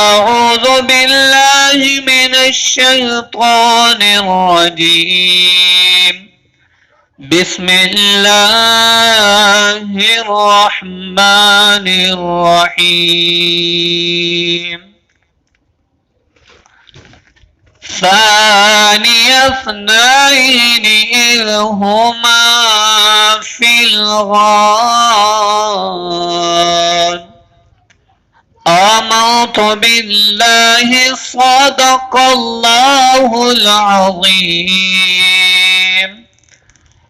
أعوذ بالله من الشيطان الرجيم بسم الله الرحمن الرحيم ثاني اثنين إذ هما في الغار آمنت بالله صدق الله العظيم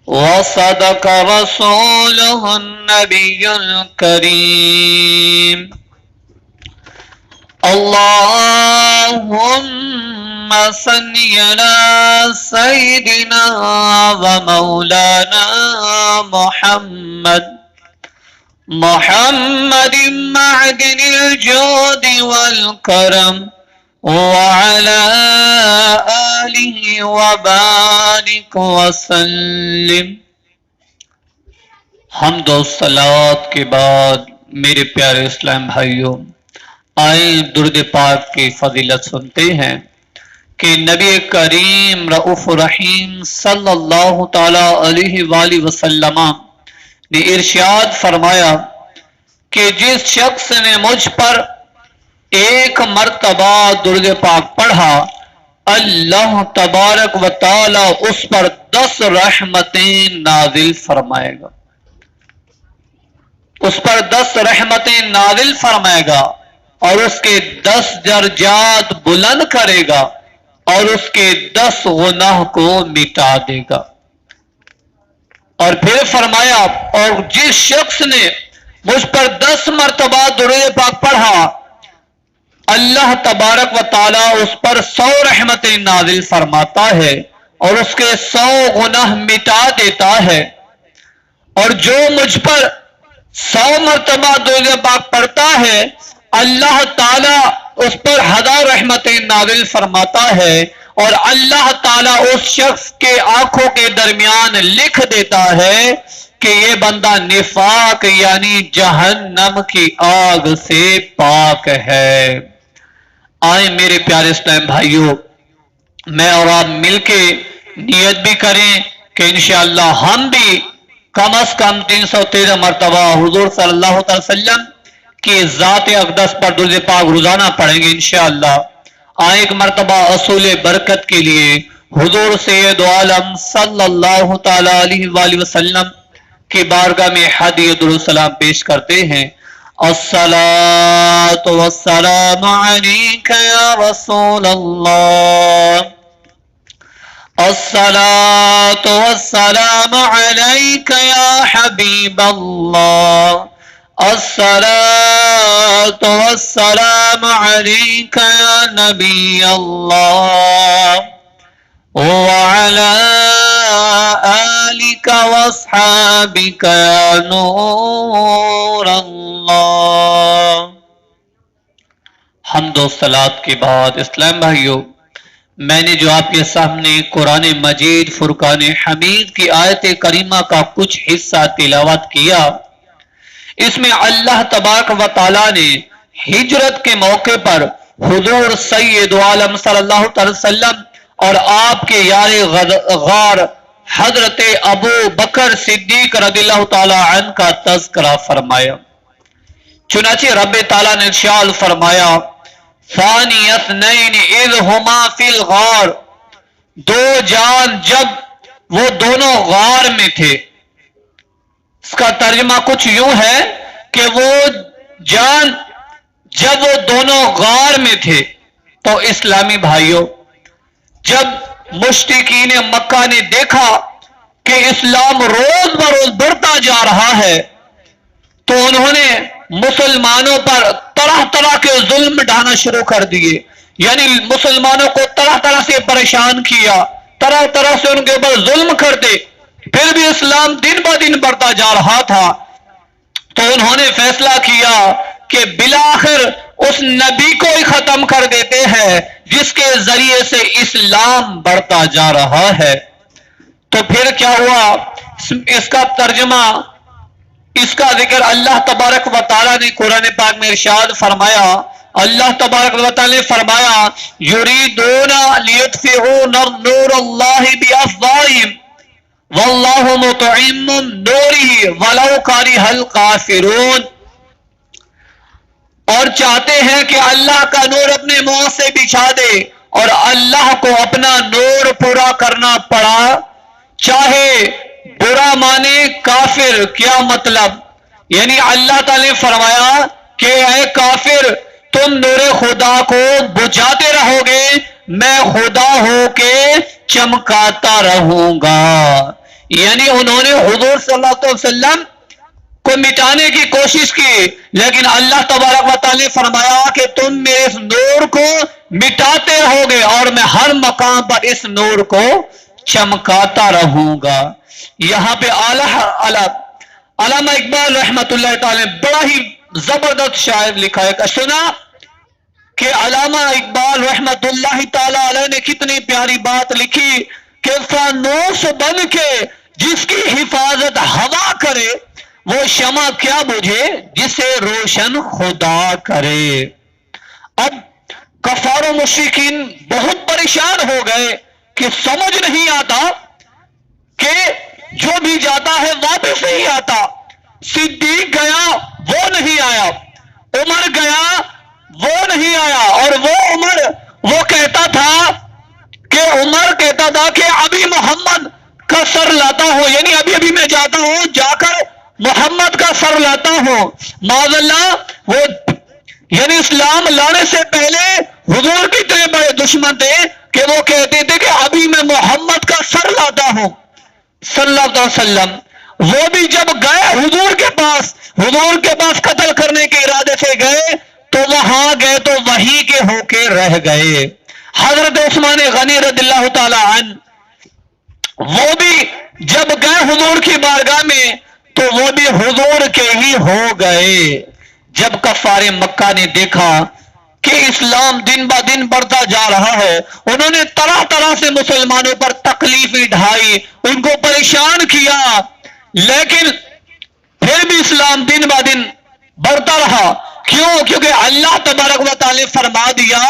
وصدق رسوله النبي الكريم اللهم صل على سيدنا ومولانا محمد معدن الجود والكرم وعلى آله وبارك وسلم. حمد و صلوات کے بعد میرے پیارے اسلام بھائیوں، آئیں درود پاک کی فضیلت سنتے ہیں کہ نبی کریم رؤوف رحیم صلی اللہ تعالی علیہ وآلہ وسلم نے ارشاد فرمایا کہ جس شخص نے مجھ پر ایک مرتبہ درود پاک پڑھا، اللہ تبارک و تعالی اس پر 10 رحمتیں نازل فرمائے گا، اس پر 10 رحمتیں نازل فرمائے گا اور اس کے 10 درجات بلند کرے گا اور اس کے 10 گناہ کو مٹا دے گا. اور پھر فرمایا اور جس شخص نے مجھ پر 10 مرتبہ درود پاک پڑھا، اللہ تبارک و تعالی اس پر 100 رحمتیں نازل فرماتا ہے اور اس کے 100 گناہ مٹا دیتا ہے. اور جو مجھ پر 100 مرتبہ درود پاک پڑھتا ہے، اللہ تعالی اس پر 1000 رحمتیں نازل فرماتا ہے اور اللہ تعالیٰ اس شخص کے آنکھوں کے درمیان لکھ دیتا ہے کہ یہ بندہ نفاق یعنی جہنم کی آگ سے پاک ہے. آئیں میرے پیارے اسلام بھائیوں، میں اور آپ مل کے نیت بھی کریں کہ انشاءاللہ ہم بھی کم از کم 313 مرتبہ حضور صلی اللہ علیہ وسلم کی ذات اقدس پر درود پاک روزانہ پڑھیں گے انشاءاللہ. ایک مرتبہ اصول برکت کے لیے حضور سید عالم صلی اللہ تعالی علیہ وآلہ وسلم کی بارگاہ میں ہدیہ درود السلام پیش کرتے ہیں. الصلاۃ والسلام علیک یا رسول اللہ، الصلاۃ والسلام علیک یا حبیب اللہ، الصلاۃ والسلام علیک یا نبی اللہ وعلی آلک واصحابک یا نور اللہ. حمد و صلوات کے بعد اسلام بھائیوں، میں نے جو آپ کے سامنے قرآن مجید فرقان حمید کی آیت کریمہ کا کچھ حصہ تلاوت کیا، اس میں اللہ تبارک و تعالیٰ نے ہجرت کے موقع پر حضور سید عالم صلی اللہ علیہ وسلم اور آپ کے یار غار حضرت ابو بکر صدیق رضی اللہ تعالیٰ عنہ کا تذکرہ فرمایا. چنانچہ رب تعالیٰ نے ارشاد فرمایا ثانی اثنین اذ ہما فی الغار، 2 جان جب وہ دونوں غار میں تھے. اس کا ترجمہ کچھ یوں ہے کہ وہ جان جب وہ دونوں غار میں تھے. تو اسلامی بھائیوں، جب مشرکین مکہ نے دیکھا کہ اسلام روز بروز بڑھتا جا رہا ہے تو انہوں نے مسلمانوں پر طرح طرح کے ظلم ڈھانا شروع کر دیے، یعنی مسلمانوں کو طرح طرح سے پریشان کیا، طرح طرح سے ان کے اوپر ظلم کرتے. پھر بھی اسلام دن بہ دن بڑھتا جا رہا تھا تو انہوں نے فیصلہ کیا کہ بالآخر اس نبی کو ہی ختم کر دیتے ہیں جس کے ذریعے سے اسلام بڑھتا جا رہا ہے. تو پھر کیا ہوا؟ اس کا ترجمہ اس کا ذکر اللہ تبارک و تعالیٰ نے قرآن پاک میں ارشاد فرمایا. اللہ تبارک و تعالیٰ نے فرمایا یریدون لیطفئوا نور اللہ بافواہہم واللہ متم نورہ ولو کرہ الکافرون. اور چاہتے ہیں کہ اللہ کا نور اپنے منہ سے بچھا دے اور اللہ کو اپنا نور پورا کرنا پڑا چاہے برا مانے کافر. کیا مطلب؟ یعنی اللہ تعالی نے فرمایا کہ اے کافر تم نور خدا کو بجھاتے رہو گے میں خدا ہو کے چمکاتا رہوں گا. یعنی انہوں نے حضور صلی اللہ علیہ وسلم کو مٹانے کی کوشش کی لیکن اللہ تبارک و تعالی نے فرمایا کہ تم میرے اس نور کو مٹاتے رہو گے اور میں ہر مقام پر اس نور کو چمکاتا رہوں گا. یہاں پہ علامہ اقبال رحمت اللہ تعالی نے بڑا ہی زبردست شاعر لکھا ہے. سنا کہ علامہ اقبال رحمت اللہ تعالی علیہ نے کتنی پیاری بات لکھی کہ فانوس بن کے جس کی حفاظت ہوا کرے وہ شمع کیا بجھے جسے روشن خدا کرے. اب کفار و مشرکین بہت پریشان ہو گئے کہ سمجھ نہیں آتا کہ جو بھی جاتا ہے واپس نہیں آتا. صدیق گیا وہ نہیں آیا, عمر گیا وہ نہیں آیا, اور وہ عمر وہ کہتا تھا کہ عمر کہتا تھا کہ ابھی محمد کا سر لاتا ہوں, یعنی ابھی میں جاتا ہوں جا کر محمد کا سر لاتا ہوں. معاذ اللہ وہ یعنی اسلام لانے سے پہلے حضور کی اتنے بڑے دشمن تھے کہ وہ کہتے تھے کہ ابھی میں محمد کا سر لاتا ہوں صلی اللہ علیہ وسلم. وہ بھی جب گئے حضور کے پاس قتل کرنے کے ارادے سے گئے تو وہاں گئے تو وہی کے ہو کے رہ گئے. حضرت عثمان غنی رضی اللہ تعالی عنہ وہ بھی جب گئے حضور کی بارگاہ میں تو وہ بھی حضور کے ہی ہو گئے. جب کفار مکہ نے دیکھا کہ اسلام دن با دن بڑھتا جا رہا ہے انہوں نے طرح طرح سے مسلمانوں پر تکلیفیں ڈھائی, ان کو پریشان کیا, لیکن پھر بھی اسلام دن با دن بڑھتا رہا. کیوں؟ کیونکہ اللہ تبارک و تعالی نے فرما دیا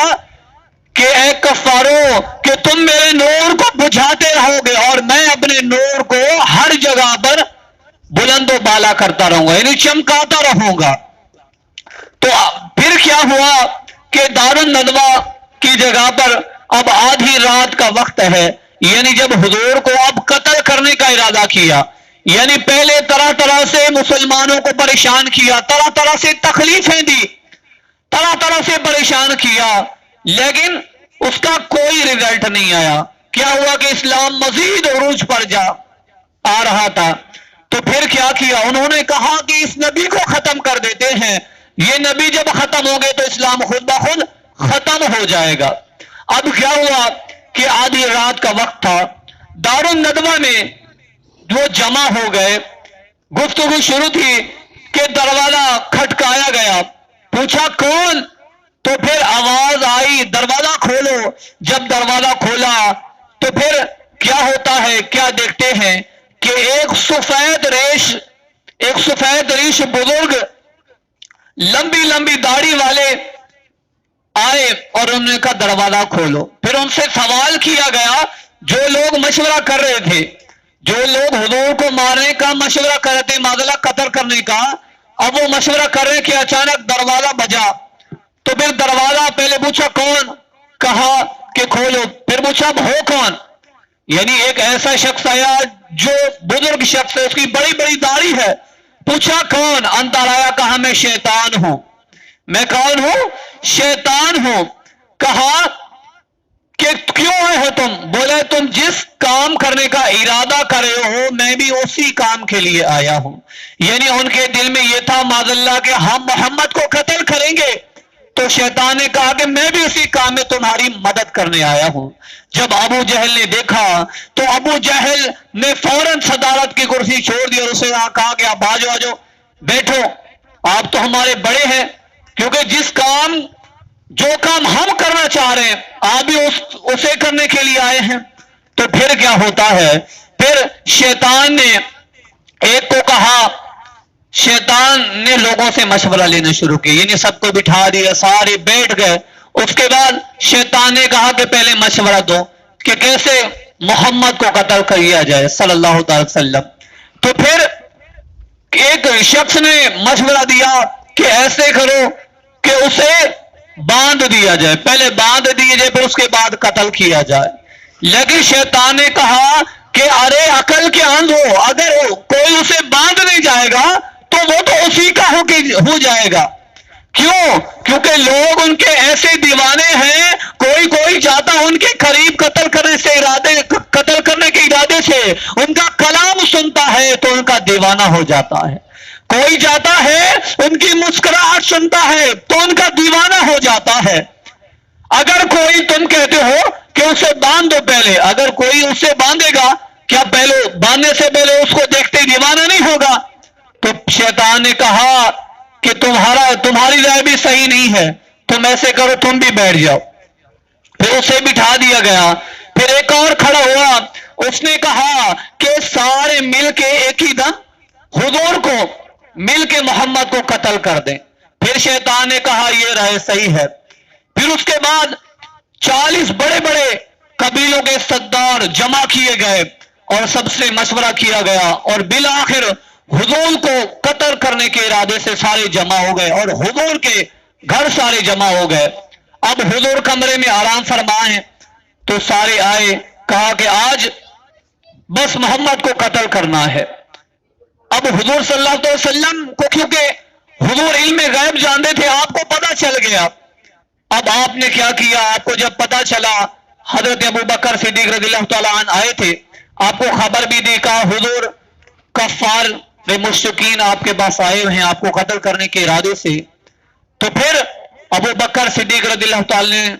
کہ اے کفارو کہ تم میرے نور کو بجھاتے رہو گے اور میں اپنے نور کو ہر جگہ پر بلند و بالا کرتا رہوں گا, یعنی چمکاتا رہوں گا. تو پھر کیا ہوا کہ دار الندوہ کی جگہ پر اب آدھی رات کا وقت ہے, یعنی جب حضور کو اب قتل کرنے کا ارادہ کیا, یعنی پہلے طرح طرح سے مسلمانوں کو پریشان کیا, طرح طرح سے تکلیفیں دی, طرح طرح سے پریشان کیا, لیکن اس کا کوئی رزلٹ نہیں آیا. کیا ہوا کہ اسلام مزید عروج پر آ رہا تھا. تو پھر کیا کیا انہوں نے کہا کہ اس نبی کو ختم کر دیتے ہیں, یہ نبی جب ختم ہو گئے تو اسلام خود بخود ختم ہو جائے گا. اب کیا ہوا کہ آدھی رات کا وقت تھا, دار الندوہ میں وہ جمع ہو گئے, گفتگو شروع تھی کہ دروازہ کھٹکایا گیا, پوچھا کون, تو پھر آواز آئی دروازہ کھولو. جب دروازہ کھولا تو پھر کیا ہوتا ہے, کیا دیکھتے ہیں کہ ایک سفید ریش بزرگ لمبی لمبی داڑھی والے آئے اور انہوں نے کہا دروازہ کھولو. پھر ان سے سوال کیا گیا, جو لوگ مشورہ کر رہے تھے, جو لوگ حضور کو مارنے کا مشورہ کر رہے تھے, معذلہ قتل کرنے کا, اب وہ مشورہ کر رہے کہ اچانک دروازہ بجا. تو پھر دروازہ پہلے پوچھا کون, کہا کہ کھولو. پھر پوچھا اب ہو کون, یعنی ایک ایسا شخص آیا جو بزرگ شخص ہے, اس کی بڑی بڑی داڑھی ہے. پوچھا کون, انتر آیا, کہا میں شیطان ہوں. میں کون ہوں؟ شیطان ہوں. کہا کہ کیوں آئے ہو تم؟ بولے تم جس کام کرنے کا ارادہ کر رہے ہو میں بھی اسی کام کے لیے آیا ہوں. یعنی ان کے دل میں یہ تھا معاذ اللہ کہ ہم محمد کو قتل کریں گے. تو شیطان نے کہا کہ میں بھی اسی کام میں تمہاری مدد کرنے آیا ہوں. جب ابو جہل نے دیکھا تو ابو جہل نے فوراً صدارت کی کرسی چھوڑ دی اور اسے کہا کہ آپ آجو بیٹھو, آپ تو ہمارے بڑے ہیں, کیونکہ جو کام ہم کرنا چاہ رہے ہیں آپ بھی اسے کرنے کے لیے آئے ہیں. تو پھر کیا ہوتا ہے, پھر شیطان نے ایک کو کہا شیطان نے لوگوں سے مشورہ لینا شروع کیا، یعنی سب کو بٹھا دیا، سارے بیٹھ گئے۔ اس کے بعد شیطان نے کہا کہ پہلے مشورہ دو کہ کیسے محمد کو قتل کیا جائے صلی اللہ تعالی وسلم۔ تو پھر ایک شخص نے مشورہ دیا کہ ایسے کرو کہ اسے باندھ دیا جائے، پہلے باندھ دیا جائے پھر اس کے بعد قتل کیا جائے۔ لیکن شیطان نے کہا کہ ارے عقل کے اندھ ہو، اگر کوئی اسے باندھ نہیں جائے گا تو وہ تو اسی کا ہو جائے گا۔ کیوں؟ کیونکہ لوگ ان کے ایسے دیوانے ہیں، کوئی چاہتا ان کے قریب قتل کرنے کے ارادے سے ان کا کلام سنتا ہے تو ان کا دیوانہ ہو جاتا ہے، کوئی چاہتا ہے ان کی مسکراہٹ سنتا ہے تو ان کا دیوانہ ہو جاتا ہے۔ اگر کوئی تم کہتے ہو کہ اسے باندھ دو، پہلے اگر کوئی اسے باندھے گا، کیا پہلے باندھنے سے پہلے اس کو دیکھتے دیوانہ نہیں ہوگا؟ تو شیطان نے کہا کہ تمہاری رائے بھی صحیح نہیں ہے، تم ایسے کرو تم بھی بیٹھ جاؤ۔ پھر اسے بٹھا دیا گیا۔ پھر ایک اور کھڑا ہوا، اس نے کہا کہ سارے مل کے ایک ہی دم حضور کو مل کے محمد کو قتل کر دیں۔ پھر شیطان نے کہا یہ رائے صحیح ہے۔ پھر اس کے بعد 40 بڑے بڑے قبیلوں کے سردار جمع کیے گئے اور سب سے مشورہ کیا گیا، اور بالآخر حضور کو قتل کرنے کے ارادے سے سارے جمع ہو گئے اور حضور کے گھر سارے جمع ہو گئے۔ اب حضور کمرے میں آرام فرمائیں تو سارے آئے، کہا کہ آج بس محمد کو قتل کرنا ہے۔ اب حضور صلی اللہ علیہ وسلم کو کیونکہ حضور علم غیب جانتے تھے، آپ کو پتہ چل گیا۔ اب آپ نے کیا کیا؟ آپ کو جب پتہ چلا، حضرت ابوبکر صدیق رضی اللہ تعالیٰ عنہ آئے تھے، آپ کو خبر بھی دی، کہا حضور کفار مشرکین آپ کے پاس آئے ہیں آپ کو قتل کرنے کے ارادے سے۔ تو پھر ابوبکر صدیق رضی اللہ تعالیٰ نے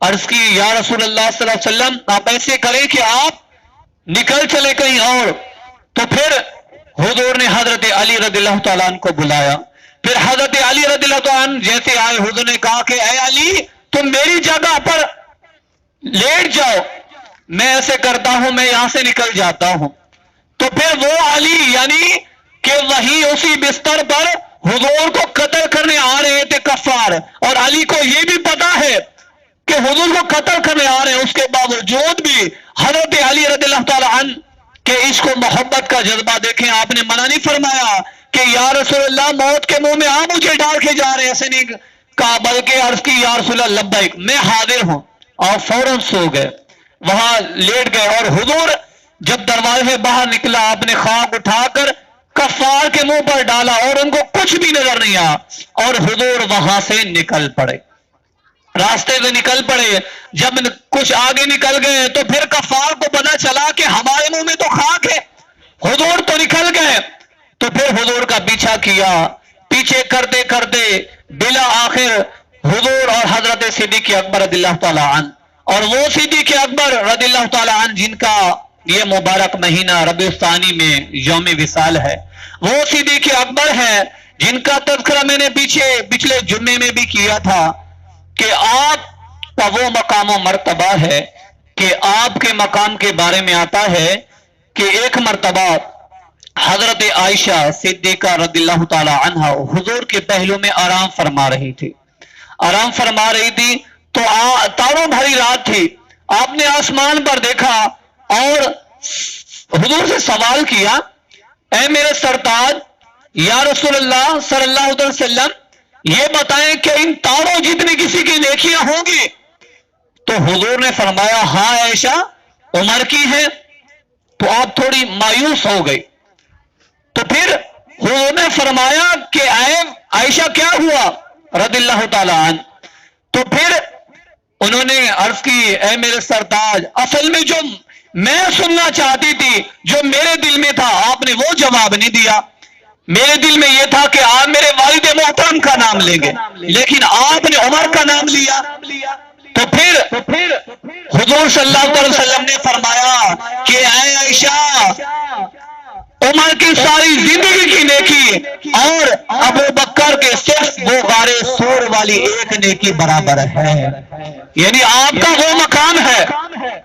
عرض کی یا رسول اللہ صلی اللہ علیہ وسلم آپ ایسے کریں کہ آپ نکل چلے کہیں اور۔ تو پھر حضور نے حضرت علی رضی اللہ تعالیٰ عنہ کو بلایا۔ پھر حضرت علی رضی اللہ تعالیٰ عنہ جیسے آئے، حضور نے کہا کہ اے علی تم میری جگہ پر لیٹ جاؤ، میں ایسے کرتا ہوں، میں یہاں سے نکل جاتا ہوں۔ تو پھر وہ علی یعنی کہ وہی اسی بستر پر حضور کو قتل کرنے آ رہے تھے کفار، اور علی کو یہ بھی پتا ہے کہ حضور کو قتل کرنے آ رہے ہیں، اس کے باوجود بھی حضرت علی رضی اللہ تعالیٰ عنہ کہ عشق و محبت کا جذبہ دیکھیں، آپ نے منع نہیں فرمایا کہ یا رسول اللہ موت کے منہ میں آپ مجھے ڈال کے جا رہے ہیں، ایسے نہیں کہا، بلکہ عرض کی یا رسول اللہ لبیک میں حاضر ہوں، اور فوراً سو گئے، وہاں لیٹ گئے۔ اور حضور جب دروازے سے باہر نکلا، آپ نے خاک اٹھا کر کفار کے منہ پر ڈالا اور ان کو کچھ بھی نظر نہیں آیا، اور حضور وہاں سے نکل پڑے، راستے سے نکل پڑے۔ جب کچھ آگے نکل گئے تو پھر کفار کو پتا چلا کہ ہمارے منہ میں تو خاک ہے، حضور تو نکل گئے۔ تو پھر حضور کا پیچھا کیا، پیچھے کرتے کرتے بلا آخر حضور اور حضرت صدیق اکبر رضی اللہ تعالیٰ عنہ، اور وہ صدیق اکبر رضی اللہ تعالیٰ عنہ جن کا یہ مبارک مہینہ ربیع الثانی میں یوم وصال ہے، وہ صدیق اکبر ہے جن کا تذکرہ میں نے پچھلے جمعے میں بھی کیا تھا کہ آپ کا وہ مقام و مرتبہ ہے کہ آپ کے مقام کے بارے میں آتا ہے کہ ایک مرتبہ حضرت عائشہ صدیقہ رضی اللہ تعالی عنہا حضور کے پہلو میں آرام فرما رہی تھی تو تاروں بھری رات تھی، آپ نے آسمان پر دیکھا اور حضور سے سوال کیا اے میرے سرتاج یا رسول اللہ صلی اللہ علیہ وسلم یہ بتائیں کہ ان تاروں جتنی کسی کی نیکیاں ہوں گی؟ تو حضور نے فرمایا ہاں عائشہ عمر کی ہے۔ تو آپ تھوڑی مایوس ہو گئی۔ تو پھر حضور نے فرمایا کہ اے عائشہ کیا ہوا رضی اللہ تعالیٰ عنہ؟ تو پھر انہوں نے عرض کی اے میرے سرتاج اصل میں جو میں سننا چاہتی تھی، جو میرے دل میں تھا، آپ نے وہ جواب نہیں دیا۔ میرے دل میں یہ تھا کہ آپ میرے والد محترم کا نام لیں گے، لیکن آپ نے عمر کا نام لیا۔ تو پھر حضور صلی اللہ علیہ وسلم نے فرمایا کہ اے عائشہ عمر کی ساری زندگی کی نیکی اور ابو بکر کے صرف وہ غار سور والی ایک نیکی برابر ہے، یعنی آپ کا وہ مقام ہے۔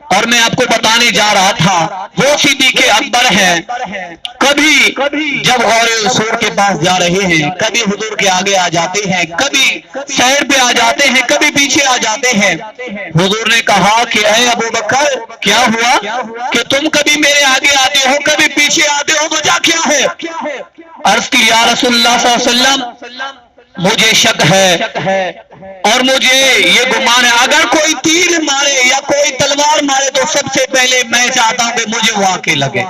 اور میں آپ کو بتانے جا رہا تھا وہ صدیق اکبر ہے، کبھی جب غار سور کے پاس جا رہے ہیں کبھی حضور کے آگے آ جاتے ہیں، کبھی سیر پہ آ جاتے ہیں، کبھی پیچھے آ جاتے ہیں۔ حضور نے کہا کہ اے ابو بکر کیا ہوا کہ تم کبھی میرے آگے آتے ہو کبھی پیچھے آتے ہو، وجہ کیا ہے؟ عرض کی یا رسول اللہ صلی اللہ علیہ وسلم مجھے شک ہے اور مجھے یہ گمان ہے اگر کوئی تیر مارے یا کوئی تلوار مارے تو سب سے پہلے میں چاہتا ہوں کہ مجھے وہ آ کے لگے،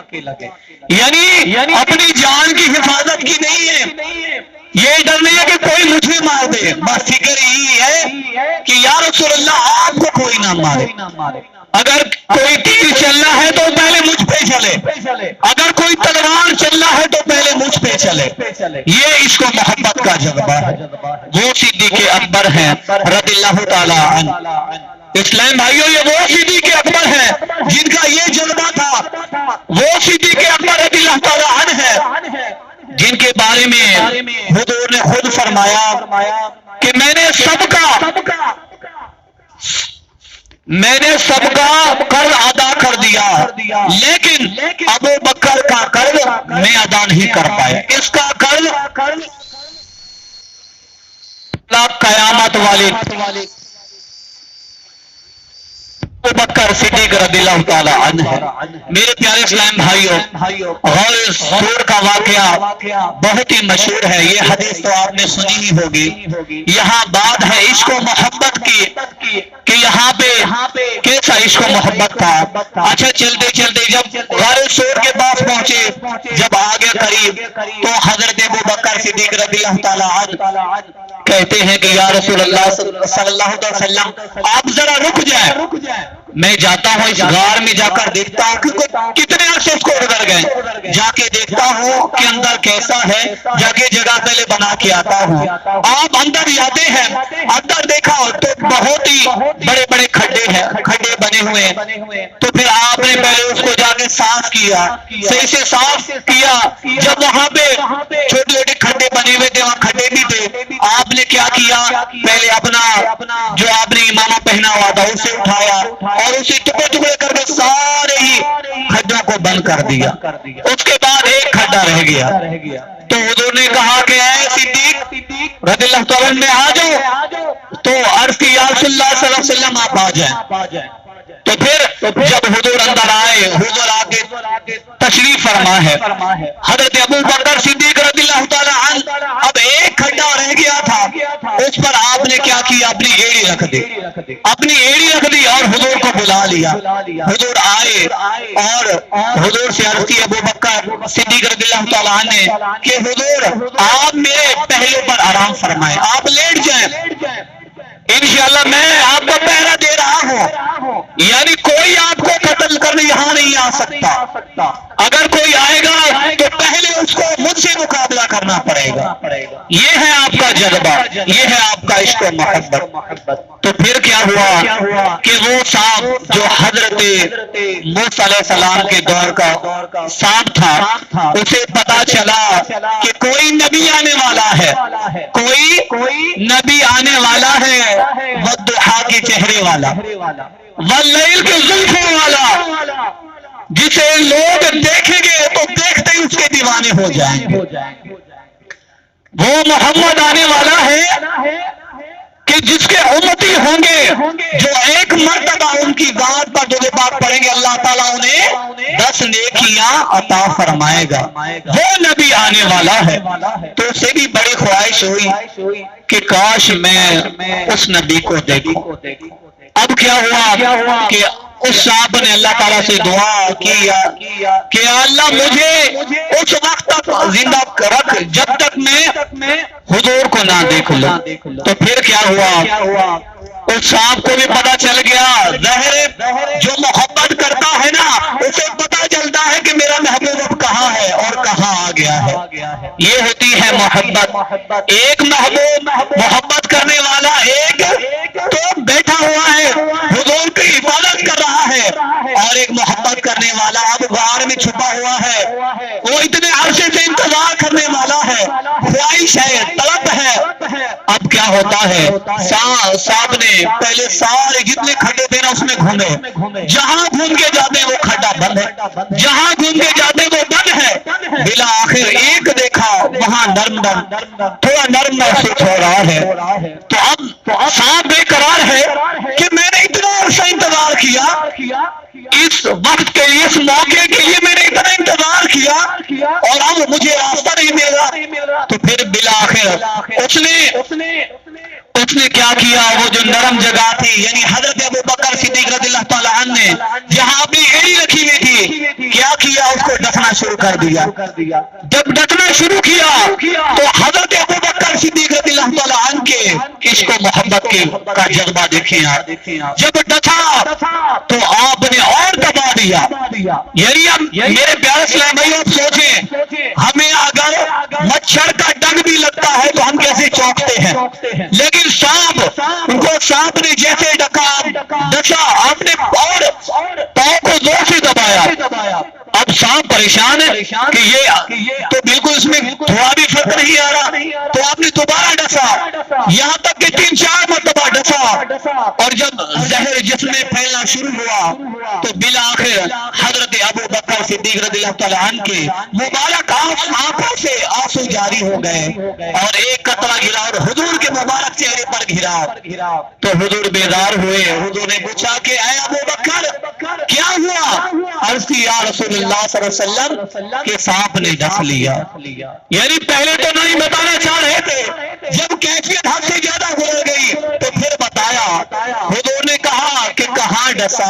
یعنی اپنی جان کی حفاظت کی نہیں ہے، یہ ڈر نہیں ہے کہ کوئی مجھے مار دے، بس فکر یہی ہے کہ یا رسول اللہ آپ کو کوئی نہ مارے۔ اگر کوئی تیر چلنا ہے تو پہلے مجھ پہ چلے، اگر کوئی تلوار چلنا ہے تو پہلے مجھ پہ چلے، یہ عشق و محبت کا جذبہ ہے۔ وہ صدیق اکبر ہیں رضی اللہ تعالی عنہ۔ اسلام بھائیو یہ وہ صدیق اکبر ہیں جن کا یہ جذبہ تھا، وہ صدیق اکبر رضی اللہ تعالی عنہ ہے جن کے بارے میں حضور نے خود فرمایا کہ میں نے سب کا قرض ادا کر دیا لیکن ابو بکر کا قرض میں ادا نہیں کر پایا، اس کا قرض قیامت والے ابو بکر صدیق رضی اللہ تعالی عنہ ہے۔ میرے پیارے اسلام بھائیوں، غار سور کا واقعہ بہت ہی مشہور ہے، یہ حدیث تو آپ نے سنی ہی ہوگی۔ یہاں بات ہے عشق و محبت کی کہ یہاں پہ کیسا عشق و محبت تھا۔ اچھا چلتے چلتے جب غار سور کے پاس پہنچے، جب آگے قریب تو حضرت ابو بکر صدیق رضی اللہ تعالی عنہ کہتے ہیں کہ یا رسول اللہ صلی اللہ علیہ وسلم آپ ذرا رک جائیں، میں جاتا ہوں اس غار میں جا کر دیکھتا ہوں کہ کتنے عرصے اس کو گزر گئے، جا کے دیکھتا ہوں کہ اندر کیسا ہے، جگہ پہلے بنا کے آتا ہوں۔ آپ اندر جاتے ہیں، اندر دیکھا تو بہت ہی بڑے بڑے کھڈے بنے ہوئے، تو پھر آپ نے پہلے اس کو جا کے صاف کیا، صحیح سے صاف کیا۔ جب وہاں پہ چھوٹے چھوٹے کھڈے بنے ہوئے تھے، وہاں کھڈے بھی تھے، آپ نے کیا کیا پہلے اپنا جو آپ نے امامہ پہنا ہوا تھا اسے اٹھایا اور اسے ٹکڑے ٹکڑے کر کے سارے ہی کھڈوں کو بند کر دیا، اس کے بعد ایک کھڈا رہ گیا۔ تو حضور نے کہا کہ اے صدیق رضی اللہ تعالیٰ میں آ جاؤ، تو عرض کی یا رسول اللہ صلی اللہ علیہ وسلم آپ آ جائیں۔ تو پھر جب حضور اندر آئے، حضور آگے تشریف فرما ہے، حضرت ابو بکر صدیق رضی اللہ تعالیٰ عنہ اب ایک کھڈا رہ گیا تھا، اس پر آپ نے کیا کیا اپنی ایڑی رکھ دی اور حضور کو بلا لیا۔ حضور آئے اور حضور سے عرض کی ابو بکر صدیق رضی اللہ تعالیٰ عنہ نے کہ حضور آپ میرے پہلو پر آرام فرمائیں، آپ لیٹ جائیں، انشاءاللہ میں آپ کو پہرا دے رہا ہوں، یعنی کوئی آپ کو قتل کرنے یہاں نہیں آ سکتا، اگر کوئی آئے گا تو پہلے اس کو مجھ سے مقابلہ کرنا پڑے گا۔ یہ ہے آپ کا جذبہ، یہ ہے آپ کا عشق و محبت۔ تو پھر کیا ہوا کہ وہ سانپ جو حضرت موسیٰ علیہ السلام کے دور کا سانپ تھا، اسے پتا چلا کہ کوئی نبی آنے والا ہے، کوئی نبی آنے والا ہے، والضحیٰ کے چہرے والا، واللیل کے زلفوں والا، جسے لوگ دیکھیں گے تو دیکھتے ہی اس کے دیوانے ہو جائیں گے۔ وہ محمد آنے والا ہے کہ جس کے امتی ہوں گے، جو ایک مرتبہ ان کی ذات پر درود پاک پڑھیں گے اللہ تعالیٰ انہیں 10 نیکیاں عطا فرمائے گا۔ وہ نبی آنے والا ہے۔ تو اسے بھی بڑی خواہش ہوئی کہ کاش میں اس نبی کو دیکھوں۔ اب کیا ہوا کہ اس صاحب نے اللہ تعالیٰ سے دعا کیا کہ اللہ مجھے اس وقت تک زندہ رکھ جب تک میں حضور کو نہ دیکھ لوں۔ تو پھر کیا ہوا، اس صاحب کو بھی پتا چل گیا، ظاہر جو محبت کرتا ہے نا اسے پتا چلتا ہے کہ میرا محبوب اب کہاں ہے اور کہاں آ گیا ہے۔ یہ ہوتی ہے محبت۔ ایک محبوب محبت کرنے والا ایک تو بیٹھا ہوا ہے حضور کی عبادت کر رہا ہے، اور ایک محبت کرنے والا اب غار میں چھپا ہوا ہے، وہ اتنے عرصے سے انتظار کرنے والا ہے، خواہش ہے، طلب ہے۔ اب کیا ہوتا ہے صاحب نے پہلے سارے جتنے کھڈے تھے نا اس میں گھومے، جہاں گھوم کے جاتے ہیں وہ کھڈا بند ہے، جہاں گھوم کے جاتے ہیں وہ بند ہے، بلا آخر ایک دیکھا وہاں نرم تھوڑا نرم محسوس ہو رہا ہے، تو اب صاحب بے قرار ہے کہ میں نے اتنا عرصہ انتظار کیا، اس وقت کے لیے، اس موقع کے لیے میں نے اتنا انتظار کیا اور اب مجھے راستہ نہیں مل رہا۔ تو پھر بالآخر اس نے کیا کیا، وہ جو نرم جگہ تھی یعنی حضرت ابوبکر صدیق رضی اللہ تعالیٰ عنہ نے جہاں اپنی ایڑی رکھی ہوئی تھی، کیا کیا، اس کو ڈسنا شروع کر دیا۔ جب ڈسنا شروع کیا تو حضرت ابوبکر صدیق رضی اللہ تعالیٰ عنہ کے عشق و محبت کا جذبہ دیکھیں آپ، جب ڈسا تو آپ نے اور دبا دیا۔ یعنی اب میرے پیارے اسلام بھائی آپ سوچیں، ہمیں اگر مچھر کا ڈنگ بھی لگتا ہے تو ہم کیسے چونکتے ہیں، لیکن سانپ نے جیسے ڈسا آپ نے اور پاؤں کو زور سے دبایا، اب سانپ پریشان ہے کہ یہ تو بالکل اس میں تھوڑا بھی فرق نہیں آ رہا، تو آپ نے دوبارہ ڈسا، یہاں تک کہ 3-4 مرتبہ ڈسا، اور جب زہر جسم میں پھیلنا شروع ہوا تو بالآخر حضرت ابوبکر صدیق رضی اللہ تعالیٰ عنہ کے مبارک آنکھوں سے آنسو جاری ہو گئے اور ایک قطرہ گرا اور حضور کے مبارک چہرے پر گرا، تو حضور بیدار ہوئے۔ حضور نے پوچھا کہ اے ابوبکر کیا ہوا؟ عرض کی یا رسول اللہ صلی اللہ علیہ وسلم کہ سانپ نے ڈس لیا۔ یعنی پہلے تو نہیں بتانا چاہ رہے تھے، جب کیفیت حد سے زیادہ گزر گئی تو پھر بتایا۔ حضور نے کہا کہ کہاں ڈسا؟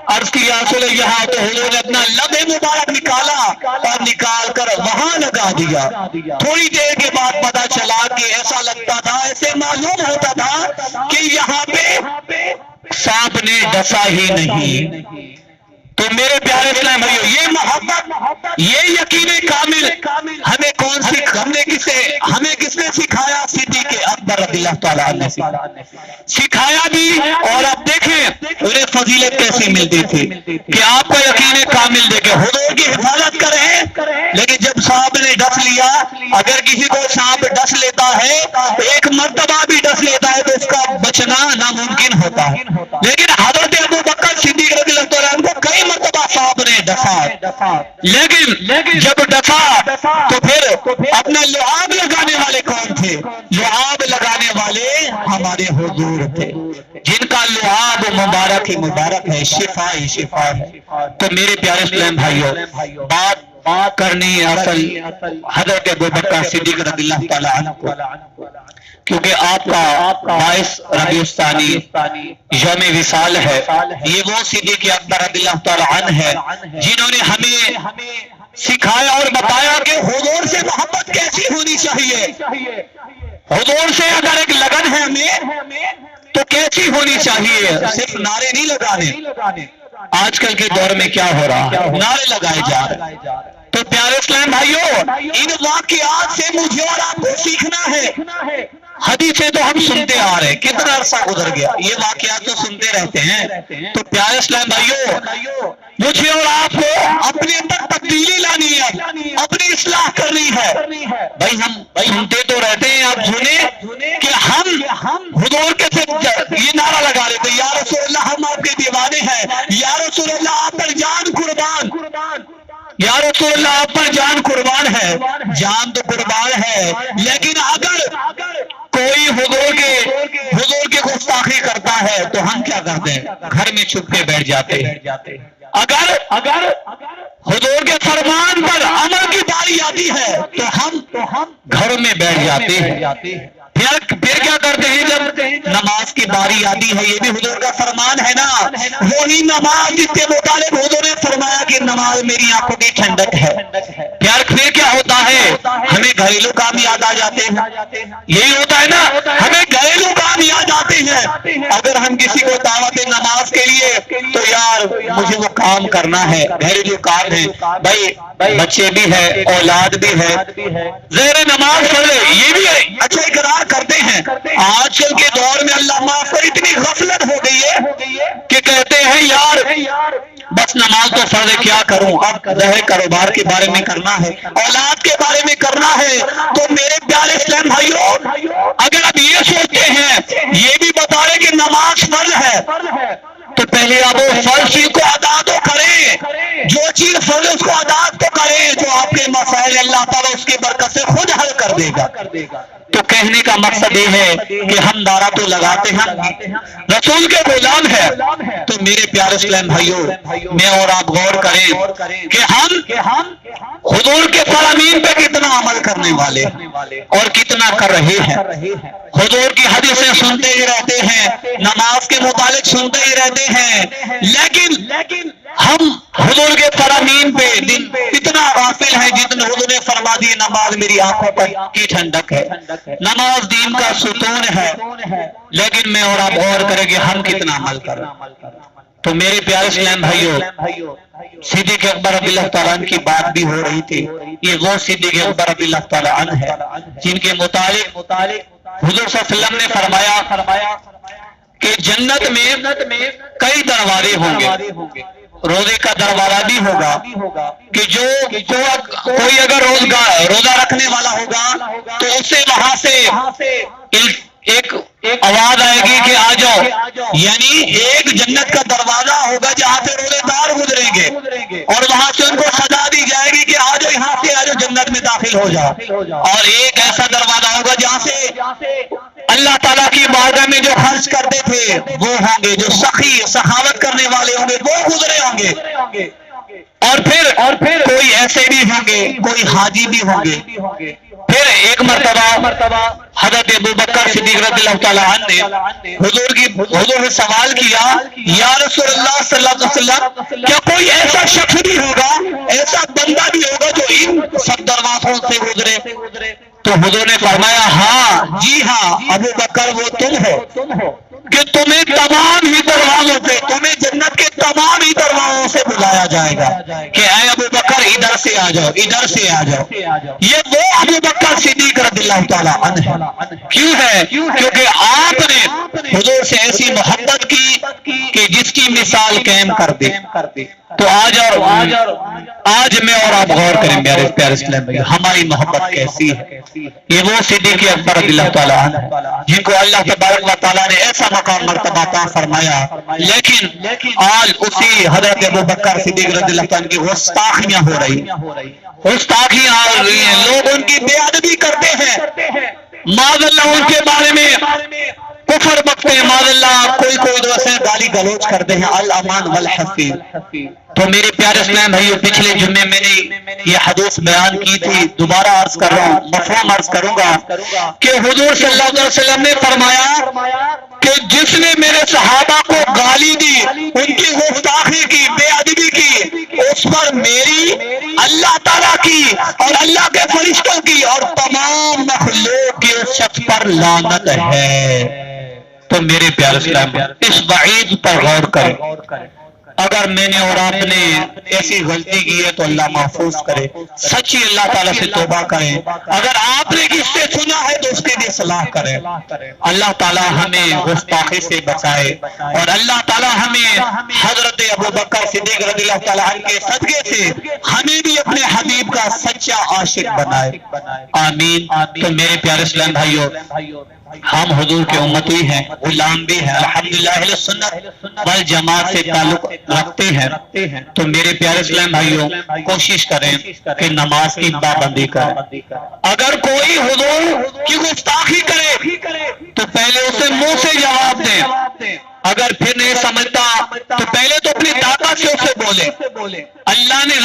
عرض کی یا رسول اللہ، تو حضور نے اپنا لب مبارک نکالا اور نکال کر وہاں لگا دیا۔ تھوڑی دیر کے بعد پتا چلا کہ ایسا لگتا تھا، ایسے معلوم ہوتا تھا کہ یہاں پہ سانپ نے ڈسا ہی نہیں۔ تو میرے پیارے اسلام بھائیو، یہ محبت، یہ یقین کامل ہمیں ہمیں کس نے سکھایا؟ صدیق اکبر رضی اللہ تعالیٰ عنہ نے سکھایا بھی، اور اب دیکھیں انہیں فضیلت کیسی ملتی تھی کہ آپ کا یقین کامل دیکھیں، حضور کی حفاظت کریں، لیکن جب سانپ نے ڈس لیا، اگر کسی کو سانپ ڈس لیتا ہے، ایک مرتبہ بھی ڈس لیتا ہے تو اس کا بچنا ناممکن ہوتا ہے، لیکن حضرت ابوبکر صدیق رضی اللہ تعالیٰ عنہ کو کئی مرتبہ سانپ نے ڈسا، لیکن جب ڈسا تو پھر اپنا لعاب لگانے والے کون تھے؟ لعاب لگانے والے ہمارے حضور تھے، جن کا لعاب مبارک ہی مبارک ہے، شفا ہی شفا ہے۔ تو میرے پیارے اسلام بھائیوں، بات کرنی اصل حضرت ابوبکر صدیق رضی اللہ تعالیٰ عنہ کو، کیونکہ آپ کا 22 ربیع الثانی یوم وصال ہے، یہ وہ صدیق اکبر رضی اللہ تعالیٰ عنہ ہے جنہوں نے ہمیں سکھایا اور بتایا کہ حضور سے محبت کیسی ہونی چاہیے، حضور سے اگر ایک لگن ہے ہمیں تو کیسی ہونی چاہیے، صرف نعرے نہیں لگانے۔ آج کل کے دور میں کیا ہو رہا ہے؟ نعرے لگائے جا رہے۔ تو پیارے اسلام بھائیوں، ان واقعات سے مجھے اور آپ کو سیکھنا ہے۔ حدیثیں تو ہم سنتے آ رہے ہیں، کتنا عرصہ گزر گیا، یہ واقعات تو سنتے رہتے ہیں۔ تو پیارے اسلام بھائیوں، مجھے اور آپ کو اپنے اندر تبدیلی لانی ہے، اپنی اصلاح کرنی ہے۔ بھائی ہم سنتے تو رہتے ہیں، آپ سنیں کہ ہم حضور کے یہ نعرہ لگا رہے تھے، یا رسول اللہ ہم آپ کے دیوانے ہیں، یا رسول اللہ آپ پر جان قربان، یا رسول اللہ آپ پر جان قربان ہے۔ جان تو قربان ہے، لیکن اگر کوئی حضور کے گستاخی کرتا ہے تو ہم کیا کرتے ہیں؟ گھر میں چھپ کے بیٹھ جاتے ہیں۔ اگر حضور کے فرمان پر عمل کی باری آتی ہے تو ہم گھروں میں بیٹھ جاتے ہیں۔ پھر کیا کرتے ہیں؟ جب نماز کی باری آتی ہے، یہ بھی حضور کا فرمان ہے نا، وہی نماز جس کے متعلق حضور نے فرمایا کہ نماز میری آنکھوں کی ٹھنڈک ہے، پھر کیا ہوتا ہے؟ ہمیں گھریلو کام یاد آ جاتے ہیں۔ یہی ہوتا ہے نا، ہمیں گھریلو کام یاد آتے ہیں۔ اگر ہم کسی کو دعوت نماز کے لیے، تو یار مجھے وہ کام کرنا ہے، گھریلو کام ہے، بھائی بچے بھی ہے، اولاد بھی ہے، زیر نماز پڑھ لے، یہ بھی اچھا اقرار کرتے ہیں۔ آج کل کے دور میں اللہ معاف کر اتنی غفلت ہو گئی ہے کہ کہتے ہیں یار بس نماز تو فرض ہے، کیا کروں؟ اب ظاہر کاروبار کے بارے میں کرنا ہے، اولاد کے بارے میں کرنا ہے۔ تو میرے پیارے اسلام بھائیوں، اگر آپ یہ سوچتے ہیں، یہ بھی بتا رہے کہ نماز فرض ہے، تو پہلے آپ وہ فرض چیز کو ادا تو کریں، جو چیز فرض اس کو ادا تو کریں، جو آپ کے مسائل اللہ تعالیٰ اس کی برکت سے خود حل کر دے گا۔ تو کہنے کا مقصد یہ ہے کہ ہم نعرہ تو لگاتے ہیں، رسول کے غلام ہے، تو میرے پیارے اسلام بھائیوں، میں اور آپ غور کریں کہ ہم حضور کے فرامین پہ کتنا عمل کرنے والے اور کتنا کر رہے ہیں۔ حضور کی حدیثیں سنتے ہی رہتے ہیں، نماز کے متعلق سنتے ہی رہتے ہیں، لیکن ہم حضور کے فرامین پہ اتنا غافل ہیں جتنا حضور نے فرما دی، نماز میری آنکھوں کی ٹھنڈک ہے، نماز دین کا ستون ہے، لیکن میں اور آپ غور کریں کہ ہم کتنا عمل کر رہے ہیں۔ تو میرے پیارے اسلام بھائیوں، صدیق اکبر رضی اللہ تعالیٰ عنہ کی بات بھی ہو رہی تھی۔ یہ وہ صدیق اکبر رضی اللہ تعالیٰ عنہ ہے جن کے متعلق حضور صلی اللہ علیہ وسلم نے فرمایا کہ جنت میں کئی دروازے ہوں گے، روزے کا دروازہ بھی ہوگا کہ جو کوئی اگر روزہ رکھنے والا ہوگا تو اسے وہاں سے ایک آواز آئے گی کہ آ جاؤ، یعنی ایک جنت کا دروازہ ہوگا جہاں سے روزے دار گزریں گے، اور وہاں سے ان کو سزا دی جائے گی کہ آ جاؤ، یہاں سے آ جاؤ، جنت میں داخل ہو جاؤ۔ اور ایک ایسا دروازہ ہوگا جہاں سے اللہ تعالیٰ کی بارگاہ میں جو خرچ کرتے تھے وہ ہوں گے، جو سخاوت کرنے والے ہوں گے وہ گزرے ہوں گے، اور پھر کوئی ایسے بھی ہوں گے، کوئی حاجی بھی ہوں گے۔ پھر ایک مرتبہ حضرت ابوبکر صدیق رضی اللہ تعالیٰ عنہ نے حضور نے سوال کیا، یا رسول اللہ صلی اللہ علیہ وسلم، کیا کوئی ایسا شخص بھی ہوگا، ایسا بندہ بھی ہوگا جو ان سب دروازوں سے گزرے؟ تو حضور نے فرمایا، ہاں جی ہاں ابوبکر، وہ تم ہو کہ تمہیں تمام ہی دروازوں سے، تمہیں جنت کے تمام ہی دروازوں سے بلایا جائے گا کہ اے ابوبکر ادھر سے آ جاؤ، ادھر سے آ جاؤ۔ یہ وہ ابوبکر صدیق رضی اللہ تعالیٰ عنہ ہے۔ کیوں ہے؟ کیونکہ آپ نے حضور سے ایسی محبت کی کہ جس کی مثال قائم کر دے۔ تو آج میں اور آپ غور کریں میرے پیارے اسلام بھائی، ہماری محبت کیسی ہے۔ یہ وہ صدیق اکبر رضی اللہ تعالیٰ عنہ جن کو اللہ تبارک و تعالیٰ نے ایسا مقام مرتبہ عطا فرمایا، لیکن آج اسی حضرت ابوبکر صدیق رضی اللہ تعالیٰ عنہ کی گستاخیاں ہو رہی ہیں، لوگ ان کی بے ادبی کرتے ہیں، معاذ اللہ ان کے بارے میں کفر بکتے ہیں، معاذ اللہ کوئی دوسرے گالی گلوچ کرتے ہیں، الامان والحفیظ۔ تو میرے پیارے اسلام بھائیو، پچھلے جمعے میں نے یہ حدیث بیان کی تھی، دوبارہ عرض کر رہا ہوں، مفہوم عرض کروں گا کہ حضور صلی اللہ علیہ وسلم نے فرمایا کہ جس نے میرے صحابہ کو گالی دی، ان کی گستاخی کی، بے ادبی کی، اس پر میری، اللہ تعالیٰ کی اور اللہ کے فرشتوں کی اور تمام مخلوق کی اس شخص پر لعنت ہے۔ تو میرے پیارے اسلام اس وعید پر غور کریں۔ اگر میں نے اور آپ نے ایسی غلطی کی ہے تو اللہ محفوظ کرے، سچی اللہ تعالیٰ سے توبہ کریں۔ اگر آپ نے کس سے سنا ہے تو اس کے لیے صلاح کریں۔ اللہ تعالیٰ ہمیں گستاخی سے بچائے، اور اللہ تعالیٰ ہمیں حضرت ابوبکر صدیق رضی اللہ تعالیٰ عنہ کے صدقے سے ہمیں بھی اپنے حبیب کا سچا عاشق بنائے، آمین۔ تو میرے پیارے اسلام بھائیوں، ہم حضور کے امتی ہیں، غلام بھی ہیں، الحمدللہ اہل سنت والجماعت سے تعلق رکھتے ہیں۔ تو میرے پیارے اسلام بھائیوں، کوشش کریں کہ نماز کی پابندی کریں۔ اگر کوئی حضور کی گستاخی کرے تو پہلے اسے منہ سے جواب دیں، اگر پھر نہیں سمجھتا تو پہلے تو اپنی طاقت سے اسے بولے۔ اللہ نے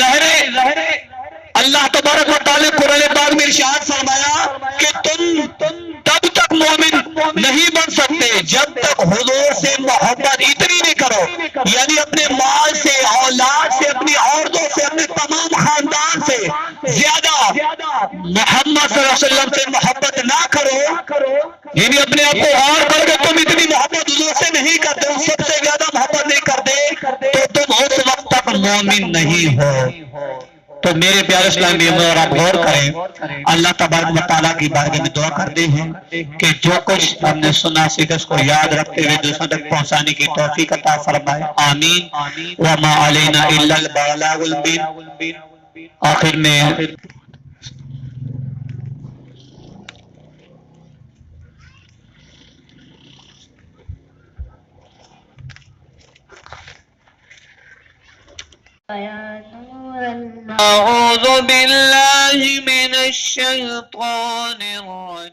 اللہ تبارک و تعالیٰ قرآن پاک میں ارشاد فرمایا کہ تم تب تک مومن نہیں بن سکتے جب تک حضور سے محبت اتنی نہیں کرو، یعنی اپنے مال سے، اولاد سے، اپنی عورتوں سے، اپنے تمام خاندان سے زیادہ محمد صلی اللہ علیہ وسلم سے محبت نہ کرو، یعنی اپنے آپ کو اور کر کے تم اتنی محبت حضور سے نہیں کرتے، اس سب سے زیادہ محبت نہیں کرتے، تو تم اس وقت تک مومن نہیں ہو۔ تو میرے پیارے اسلامی اور آپ غور کریں، اللہ تبارک و تعالیٰ کی بارگاہ میں دعا کرتے ہیں کہ جو کچھ ہم نے سنا سیکھا اس کو یاد رکھتے ہوئے دوسروں تک پہنچانے کی توفیق عطا فرمائے، آمین۔ وما علینا الا البلاغ المبین۔ آخر میں أعوذ بالله من الشيطان الرجيم